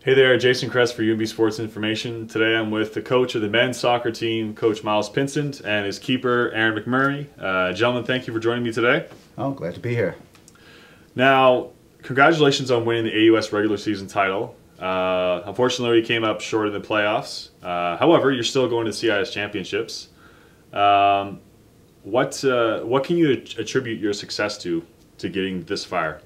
Hey there, Jason Kress for UNB Sports Information. Today I'm with the coach of the men's soccer team, Coach Miles Pinsent, and his keeper, Aaron McMurray. Gentlemen, thank you for joining me today. Oh, glad to be here. Now, congratulations on winning the AUS regular season title. Unfortunately, you came up short in the playoffs. However, you're still going to CIS Championships. What can you attribute your success to getting this far?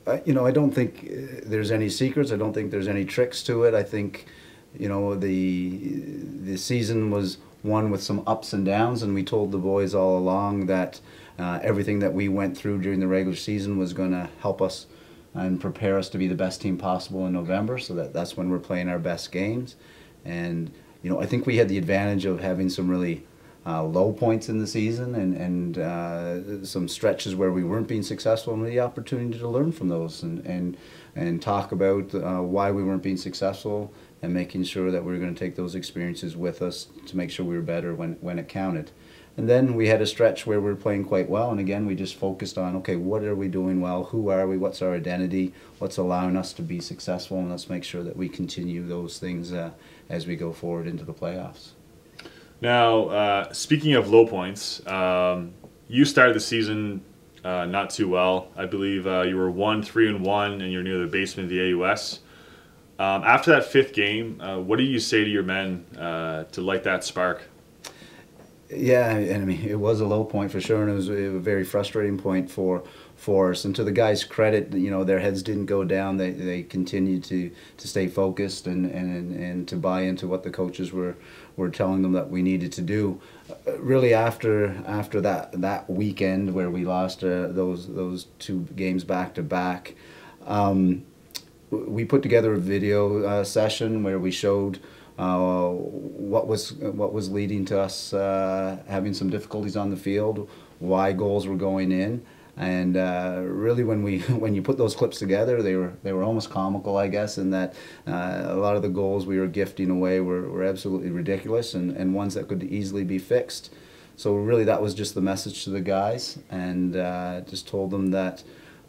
I don't think there's any secrets. I don't think there's any tricks to it. I think, the season was one with some ups and downs, and we told the boys all along that everything that we went through during the regular season was going to help us and prepare us to be the best team possible in November. So that's when we're playing our best games. And I think we had the advantage of having some really low points in the season and some stretches where we weren't being successful, and the opportunity to learn from those and talk about why we weren't being successful and making sure that we were going to take those experiences with us to make sure we were better when it counted. And then we had a stretch where we were playing quite well, and again we just focused on, okay, what are we doing well, who are we, what's our identity, what's allowing us to be successful, and let's make sure that we continue those things as we go forward into the playoffs. Now, speaking of low points, you started the season not too well. I believe you were 3-1, and you're near the basement of the AUS. After that fifth game, what do you say to your men to light that spark? Yeah, and I mean, it was a low point for sure, and it was a very frustrating point for us. And to the guys' credit, their heads didn't go down. They continued to stay focused and to buy into what the coaches were telling them that we needed to do. Really, after that weekend where we lost those two games back to back, we put together a video session where we showed what was leading to us having some difficulties on the field, why goals were going in, and really when you put those clips together, they were almost comical, I guess, in that a lot of the goals we were gifting away were absolutely ridiculous and ones that could easily be fixed. So really that was just the message to the guys, and just told them that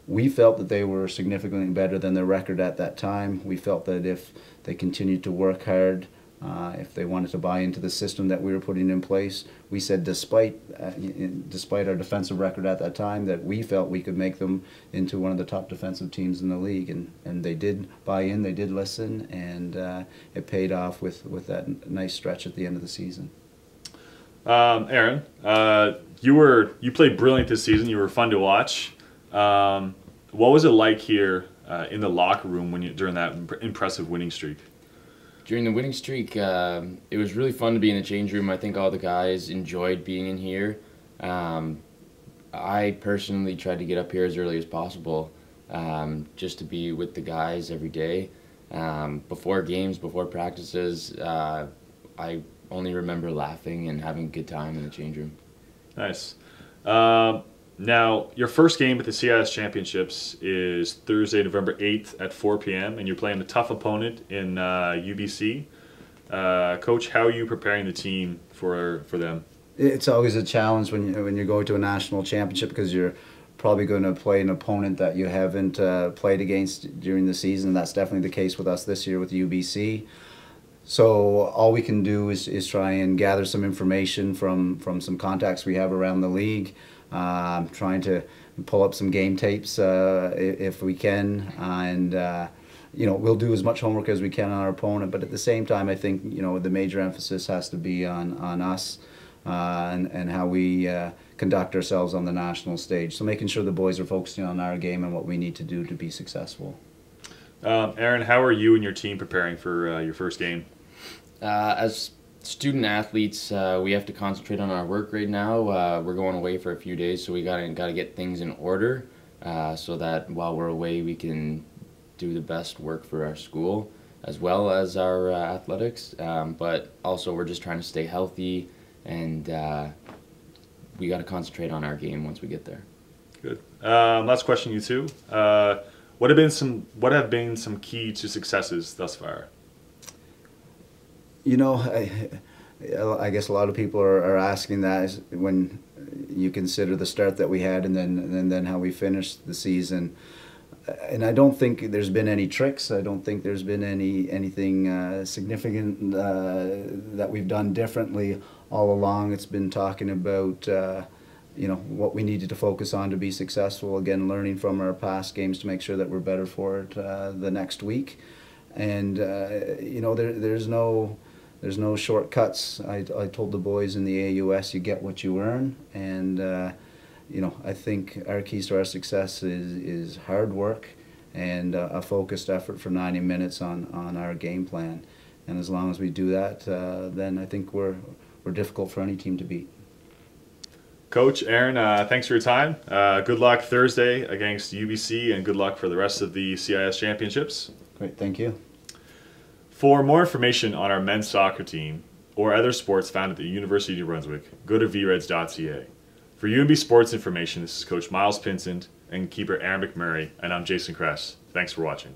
we felt that they were significantly better than their record at that time. We felt that if they continued to work hard, if they wanted to buy into the system that we were putting in place, we said despite our defensive record at that time, that we felt we could make them into one of the top defensive teams in the league, and they did buy in, they did listen, and it paid off with that nice stretch at the end of the season. Aaron, you played brilliant this season. You were fun to watch. What was it like here in the locker room during that impressive winning streak? During the winning streak, it was really fun to be in the change room. I think all the guys enjoyed being in here. I personally tried to get up here as early as possible, just to be with the guys every day. Before games, before practices, I only remember laughing and having a good time in the change room. Nice. Now, your first game at the CIS Championships is Thursday, November 8th at 4 p.m., and you're playing a tough opponent in UBC. Coach, how are you preparing the team for them? It's always a challenge when you're going to a national championship, because you're probably going to play an opponent that you haven't played against during the season. That's definitely the case with us this year with UBC. So all we can do is try and gather some information from some contacts we have around the league. Trying to pull up some game tapes if we can, and we'll do as much homework as we can on our opponent. But at the same time, I think the major emphasis has to be on us and how we conduct ourselves on the national stage. So making sure the boys are focusing on our game and what we need to do to be successful. Aaron, how are you and your team preparing for your first game? As student athletes, we have to concentrate on our work right now. We're going away for a few days, so we gotta get things in order so that while we're away we can do the best work for our school as well as our athletics. But also we're just trying to stay healthy, and we gotta concentrate on our game once we get there. Good. Last question, you two. What have been some key to successes thus far? I guess a lot of people are asking that when you consider the start that we had and then how we finished the season. and I don't think there's been any tricks. I don't think there's been anything significant that we've done differently. All along, it's been talking about what we needed to focus on to be successful. Again, learning from our past games to make sure that we're better for it the next week. And there's no shortcuts. I told the boys in the AUS, you get what you earn, and I think our keys to our success is hard work and a focused effort for 90 minutes on our game plan. And as long as we do that, then I think we're difficult for any team to beat. Coach, Aaron, thanks for your time. Good luck Thursday against UBC, and good luck for the rest of the CIS Championships. Great, thank you. For more information on our men's soccer team or other sports found at the University of New Brunswick, go to vreds.ca. For UNB Sports Information, this is Coach Miles Pinsent and keeper Aaron McMurray, and I'm Jason Kress. Thanks for watching.